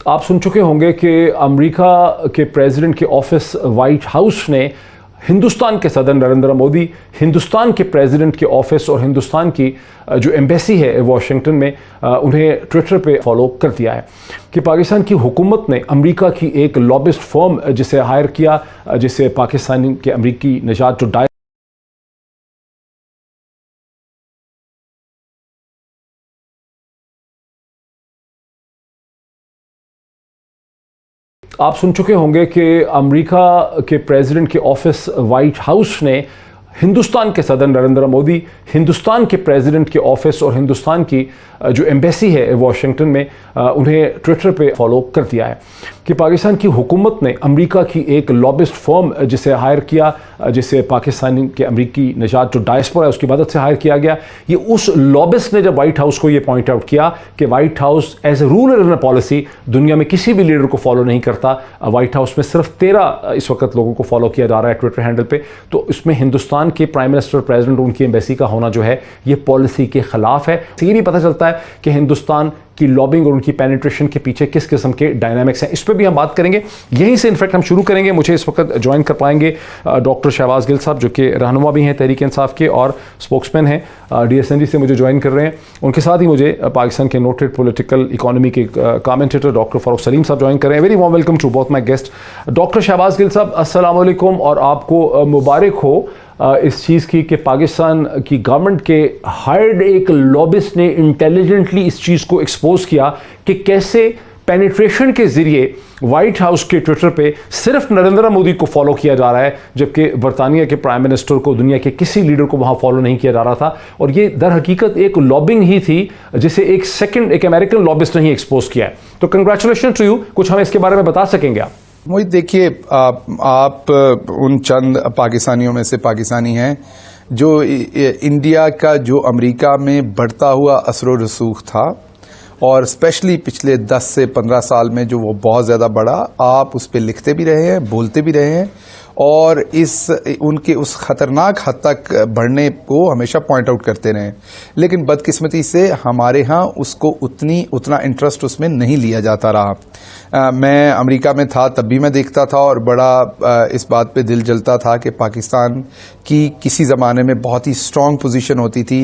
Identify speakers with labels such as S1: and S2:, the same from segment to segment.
S1: आप सुन चुके होंगे कि अमेरिका के प्रेसिडेंट के ऑफिस व्हाइट हाउस ने हिंदुस्तान के सदर नरेंद्र मोदी, हिंदुस्तान के प्रेसिडेंट के ऑफिस और हिंदुस्तान की जो एम्बेसी है वॉशिंगटन में, उन्हें ट्विटर पे फॉलो कर दिया है कि पाकिस्तान की हुकूमत ने अमेरिका की एक लॉबिस्ट फर्म जिसे हायर किया, जिसे पाकिस्तानी के अमेरिकी निजात जो आप सुन चुके होंगे कि अमेरिका के प्रेसिडेंट के ऑफिस व्हाइट हाउस ने हिंदुस्तान के सदर नरेंद्र मोदी, हिंदुस्तान के प्रेसिडेंट के ऑफिस और हिंदुस्तान की जो एम्बेसी है वॉशिंगटन में, उन्हें ट्विटर पे फॉलो कर दिया है कि पाकिस्तान की हुकूमत ने अमेरिका की एक लॉबिस्ट फर्म जिसे हायर किया, जिसे पाकिस्तानी के अमेरिकी निजात जो डायस्पोरा है उसकी मदद से हायर किया गया। ये उस लॉबिस्ट ने जब व्हाइट हाउस को ये पॉइंट आउट किया कि White House as a rule and policy दुनिया में किसी भी लीडर को फॉलो नहीं करता। व्हाइट हाउस में सिर्फ 13 इस वक्त लोगों को फॉलो किया जा रहा है ट्विटर हैंडल पे, तो इसमें हिंदुस्तान के प्राइम मिनिस्टर, प्रेसिडेंट, उनकी एम्बेसी का होना जो है ये पॉलिसी के खिलाफ है। ये भी पता चलता है कि हिंदुस्तान की लॉबिंग और उनकी पेनिट्रेशन के पीछे किस किस्म के डायनामिक्स हैं, इस पर भी हम बात करेंगे। यहीं से इनफैक्ट हम शुरू करेंगे। मुझे इस वक्त ज्वाइन कर पाएंगे डॉक्टर शहबाज गिल साहब, जो कि रहनुमा भी हैं तहरीक इंसाफ के और स्पोक्समैन हैं, DSNG से मुझे ज्वाइन कर रहे हैं। उनके साथ ही मुझे पाकिस्तान के नोटेड पॉलिटिकल इकोनॉमी के कमेंटेटर डॉक्टर फारूक सलीम साहब ज्वाइन कर रहे हैं। Very warm welcome to both my guest. Doctor Shahbaz Gill साहब, अस्सलाम वालेकुम, और आपको मुबारक हो इस चीज़ की कि पाकिस्तान की गवर्नमेंट के हायर्ड एक लॉबिस्ट ने इंटेलिजेंटली इस चीज़ को एक्सपोज किया कि कैसे पेनिट्रेशन के ज़रिए व्हाइट हाउस के ट्विटर पे सिर्फ नरेंद्र मोदी को फॉलो किया जा रहा है, जबकि बरतानिया के प्राइम मिनिस्टर को, दुनिया के किसी लीडर को वहाँ फॉलो नहीं किया जा रहा था। और ये दर हकीकत एक लॉबिंग ही थी जिसे एक अमेरिकन लॉबिस्ट ने ही एक्सपोज किया है। तो कंग्रेचुलेशन टू यू। कुछ हमें इसके बारे में बता सकेंगे आप?
S2: मोहित, देखिए, आप उन चंद पाकिस्तानियों में से पाकिस्तानी हैं जो इंडिया का जो अमेरिका में बढ़ता हुआ असर रसूख था, और स्पेशली पिछले 10 से 15 साल में जो वो बहुत ज़्यादा बढ़ा, आप उस पर लिखते भी रहे हैं, बोलते भी रहे हैं, और उनके उस खतरनाक हद तक बढ़ने को हमेशा पॉइंट आउट करते रहे। लेकिन बदकिस्मती से हमारे यहाँ उसको उतना इंटरेस्ट उसमें नहीं लिया जाता रहा। मैं अमेरिका में था तब भी मैं देखता था और बड़ा इस बात पे दिल जलता था कि पाकिस्तान की किसी ज़माने में बहुत ही स्ट्रॉन्ग पोजीशन होती थी,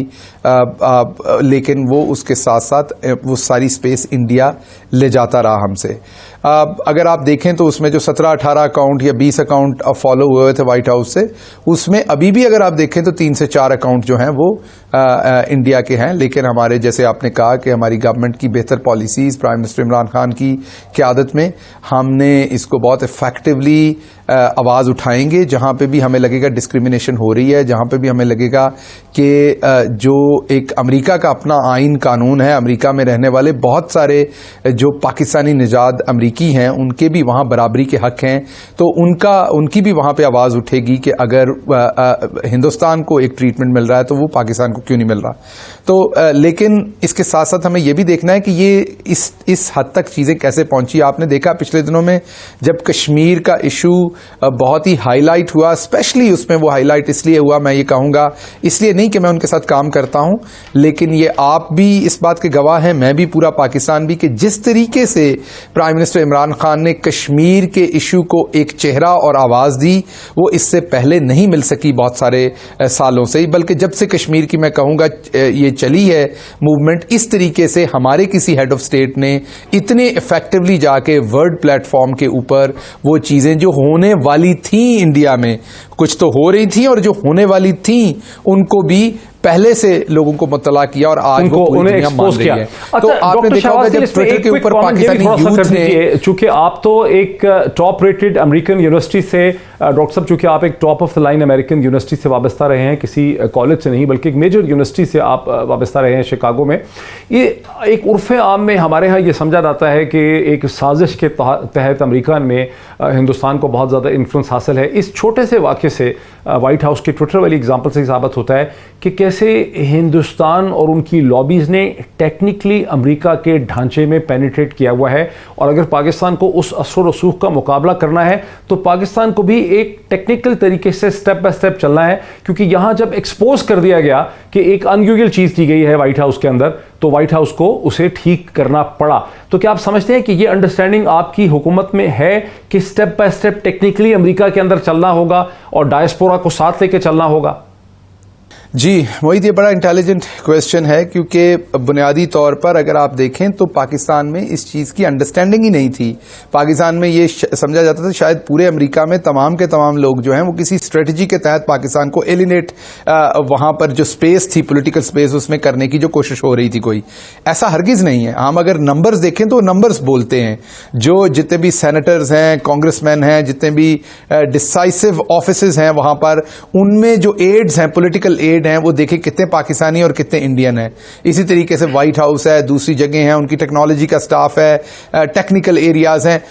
S2: लेकिन वो उसके साथ साथ वो सारी स्पेस इंडिया ले जाता रहा हमसे। अगर आप देखें तो उसमें जो 17-18 अकाउंट या 20 अकाउंट फॉलो हुए थे व्हाइट हाउस से, उसमें अभी भी अगर आप देखें तो 3 से 4 अकाउंट जो हैं वो इंडिया के हैं। लेकिन हमारे, जैसे आपने कहा कि हमारी गवर्नमेंट की बेहतर policies, prime minister Imran Khan की क़यादत में हमने इसको बहुत इफेक्टिवली आवाज़ उठाएंगे। जहाँ पे भी हमें लगेगा डिस्क्रिमिनेशन हो रही है, जहाँ पे भी हमें लगेगा कि जो एक अमेरिका का अपना आइन कानून है, अमेरिका में रहने वाले बहुत सारे जो पाकिस्तानी निजात अमरीकी हैं उनके भी वहाँ बराबरी के हक हैं, तो उनकी भी वहाँ पे आवाज़ उठेगी कि अगर हिंदुस्तान को एक ट्रीटमेंट मिल रहा है तो वो पाकिस्तान को क्यों नहीं मिल रहा। तो लेकिन इसके साथ साथ हमें ये भी देखना है कि ये इस हद तक चीज़ें कैसे पहुँची। आपने देखा पिछले दिनों में जब कश्मीर का इशू बहुत ही हाईलाइट हुआ, स्पेशली उसमें वो हाईलाइट इसलिए हुआ, मैं ये कहूँगा इसलिए नहीं कि मैं उनके साथ काम करता हूँ, लेकिन ये आप भी इस बात के गवाह हैं, मैं भी, पूरा पाकिस्तान भी, कि जिस तरीके से प्राइम मिनिस्टर इमरान खान ने कश्मीर के इशू को एक चेहरा और आवाज़ दी, वो इससे पहले नहीं मिल सकी बहुत सारे सालों से ही। बल्कि जब से कश्मीर की, मैं कहूँगा, ये चली है मूवमेंट, इस तरीके से हमारे किसी हेड ऑफ स्टेट ने इतने इफेक्टिवली जाके वर्ल्ड प्लेटफॉर्म के ऊपर वो चीज़ें जो होने वाली थी इंडिया में, कुछ तो हो रही थी और जो होने वाली थी उनको भी पहले से लोगों को मुतला किया और आज वो पूरी दुनिया मान रही है। तो आपने देखा होगा जब ट्विटर के ऊपर पाकिस्तानी यूथ ने,
S1: चूंकि आप तो एक टॉप रेटेड अमेरिकन यूनिवर्सिटी से, डॉक्टर साहब, चूंकि आप एक top of the line American university से वाबस्ता रहे हैं, किसी कॉलेज से नहीं बल्कि एक मेजर यूनिवर्सिटी से आप वाबस्ता रहे हैं शिकागो में, ये एक उर्फ आम में हमारे यहाँ ये समझा जाता है कि एक साजिश के तहत अमेरिका में हिंदुस्तान को बहुत ज़्यादा इन्फ्लुएंस हासिल है। इस छोटे से वाक़े से व्हाइट हाउस के ट्विटर वाली एग्जाम्पल से साबित होता है कि कैसे हिंदुस्तान और उनकी लॉबीज़ ने टेक्निकली अमेरिका के ढांचे में पेनिट्रेट किया हुआ है, और अगर पाकिस्तान को उस असर रसूख का मुकाबला करना है तो पाकिस्तान को भी एक टेक्निकल तरीके से स्टेप बाय स्टेप चलना है, क्योंकि यहां जब एक्सपोज कर दिया गया कि एक अनयूजुअल चीज़ की गई है व्हाइट हाउस के अंदर, तो व्हाइट हाउस को उसे ठीक करना पड़ा। तो क्या आप समझते हैं कि ये अंडरस्टैंडिंग आपकी हुकूमत में है कि step by step technically America के अंदर चलना होगा और डायस्पोरा को साथ लेके चलना होगा?
S2: जी मोहित, ये बड़ा इंटेलिजेंट क्वेश्चन है, क्योंकि बुनियादी तौर पर अगर आप देखें तो पाकिस्तान में इस चीज़ की अंडरस्टैंडिंग ही नहीं थी। पाकिस्तान में ये समझा जाता था शायद पूरे अमेरिका में तमाम के तमाम लोग जो हैं वो किसी स्ट्रेटजी के तहत पाकिस्तान को एलिनेट, वहां पर जो स्पेस थी, पॉलिटिकल स्पेस, उसमें करने की जो कोशिश हो रही थी। कोई ऐसा हरगिज नहीं है। हम अगर नंबर्स देखें तो नंबर्स बोलते हैं। जो जितने भी सेनेटर्स हैं, कांग्रेसमैन हैं, जितने भी डिसाइसिव ऑफिसेज हैं वहां पर, उनमें जो एड्स हैं, पॉलिटिकल एड हैं, वो देखें कितने पाकिस्तानी और कितने इंडियन हैं। इसी तरीके से व्हाइट हाउस है, दूसरी जगह है, उनकी टेक्नोलॉजी का स्टाफ है, टेक्निकल एरियाज हैं,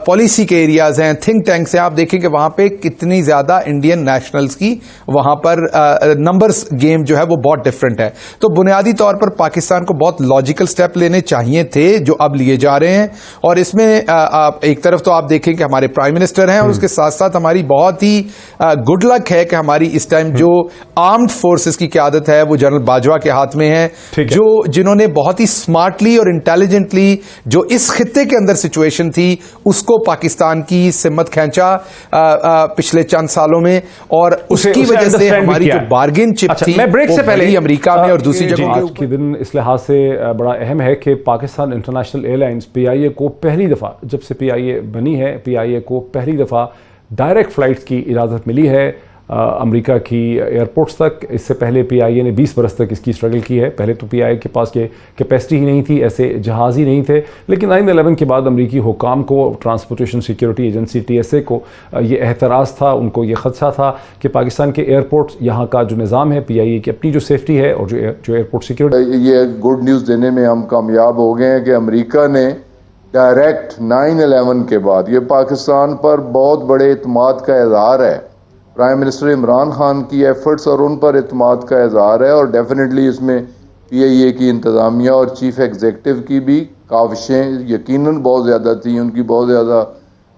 S2: पॉलिसी के एरियाज हैं, थिंक टैंक्स हैं। आप देखें कि वहां पे कितनी ज्यादा इंडियन नेशनल्स की वहां पर नंबर्स गेम जो है वो बहुत डिफरेंट है। तो बुनियादी तौर पर पाकिस्तान को बहुत लॉजिकल स्टेप लेने चाहिए थे जो अब लिए जा रहे हैं। और इसमें एक तरफ तो आप देखें कि हमारे प्राइम मिनिस्टर हैं, और उसके साथ साथ हमारी बहुत ही गुड लक है कि हमारी इस टाइम जो आर्म्ड फोर्सेस की क्यादत है वो जनरल बाजवा के हाथ में है, जिन्होंने बहुत ही स्मार्टली और इंटेलिजेंटली जो इस खित्ते के अंदर सिचुएशन थी उसको पाकिस्तान की सिमत खींचा पिछले चंद सालों में, और उसकी वजह से हमारी जो बार्गेन चिप थी
S1: मैं ब्रेक से पहले
S2: अमेरिका में और दूसरी जगह
S1: आज के दिन इस लिहाज से बड़ा अहम है कि पाकिस्तान इंटरनेशनल एयरलाइंस PIA को पहली दफा, जब से PIA बनी है, PIA को पहली दफा डायरेक्ट फ्लाइट्स की इजाज़त मिली है अमेरिका की एयरपोर्ट्स तक। इससे पहले PIA ने 20 बरस तक इसकी स्ट्रगल की है। पहले तो PIA के पास ये कैपेसिटी ही नहीं थी, ऐसे जहाज़ ही नहीं थे। लेकिन 9/11 के बाद अमेरिकी हुकाम को, ट्रांसपोर्टेशन सिक्योरिटी एजेंसी TSA को ये एहतराज़ था, उनको ये खदशा था कि पाकिस्तान के एयरपोर्ट्स, यहाँ का जो निज़ाम है, PIA की अपनी जो सेफ्टी है और जो एयरपोर्ट सिक्योरिटी,
S3: ये गुड न्यूज़ देने में हम कामयाब हो गए हैं कि अमेरिका ने डायरेक्ट 9/11 के बाद, ये पाकिस्तान पर बहुत बड़े इत्मीद का इज़हार है। प्राइम मिनिस्टर इमरान खान की एफर्ट्स और उन पर इत्मीद का इज़हार है, और डेफिनेटली इसमें PIA की इंतज़ामिया और चीफ एग्जीक्यूटिव की भी काविशें यकीनन बहुत ज़्यादा थी, उनकी बहुत ज़्यादा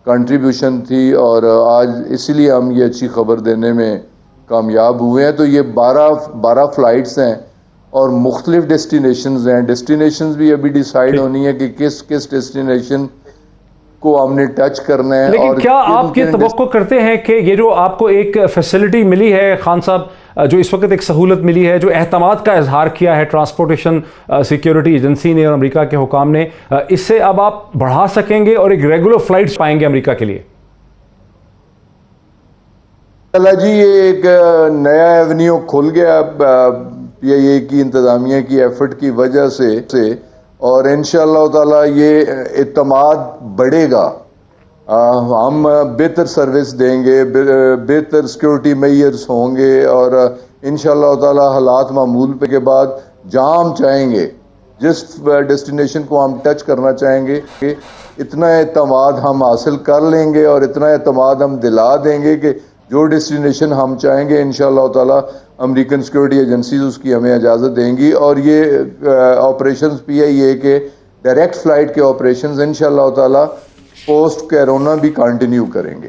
S3: कंट्रीब्यूशन थी, और आज इसीलिए हम ये अच्छी खबर देने में कामयाब हुए हैं। तो ये 12 फ़्लाइट्स हैं और मुख्तलिफ डेस्टिनेशंस हैं। डेस्टिनेशंस भी अभी डिसाइड होनी है कि किस डेस्टिनेशन को हमने टच करना है।
S1: लेकिन और क्या आप ये तवक्को करते हैं कि ये जो आपको एक फैसिलिटी मिली है खान साहब, जो इस वक्त एक सहूलत मिली है, जो एहतमाद का इजहार किया है ट्रांसपोर्टेशन सिक्योरिटी एजेंसी ने और अमेरिका के हुकाम ने, इससे अब आप बढ़ा सकेंगे और एक रेगुलर फ्लाइट्स पाएंगे अमेरिका के लिए?
S3: जी, ये एक नया एवेन्यू खुल गया PIA की इंतज़ामिया की एफर्ट की वजह से, और इंशाअल्लाह ताला ये इत्मीद बढ़ेगा। हम बेहतर सर्विस देंगे, बेहतर सिक्योरिटी मेजर्स होंगे, और इंशाअल्लाह ताला हालात मामूल पे के बाद जहाँ हम चाहेंगे, जिस डेस्टिनेशन को हम टच करना चाहेंगे, इतना इत्मीद हम हासिल कर लेंगे और इतना इत्मीद हम दिला देंगे कि जो डेस्टिनेशन हम चाहेंगे इंशाअल्लाह ताला अमेरिकन सिक्योरिटी एजेंसीज उसकी हमें इजाज़त देंगी। और ये ऑपरेशंस PIA के डायरेक्ट फ्लाइट के ऑपरेशंस इंशाअल्लाह ताला पोस्ट कोरोना भी कंटिन्यू करेंगे।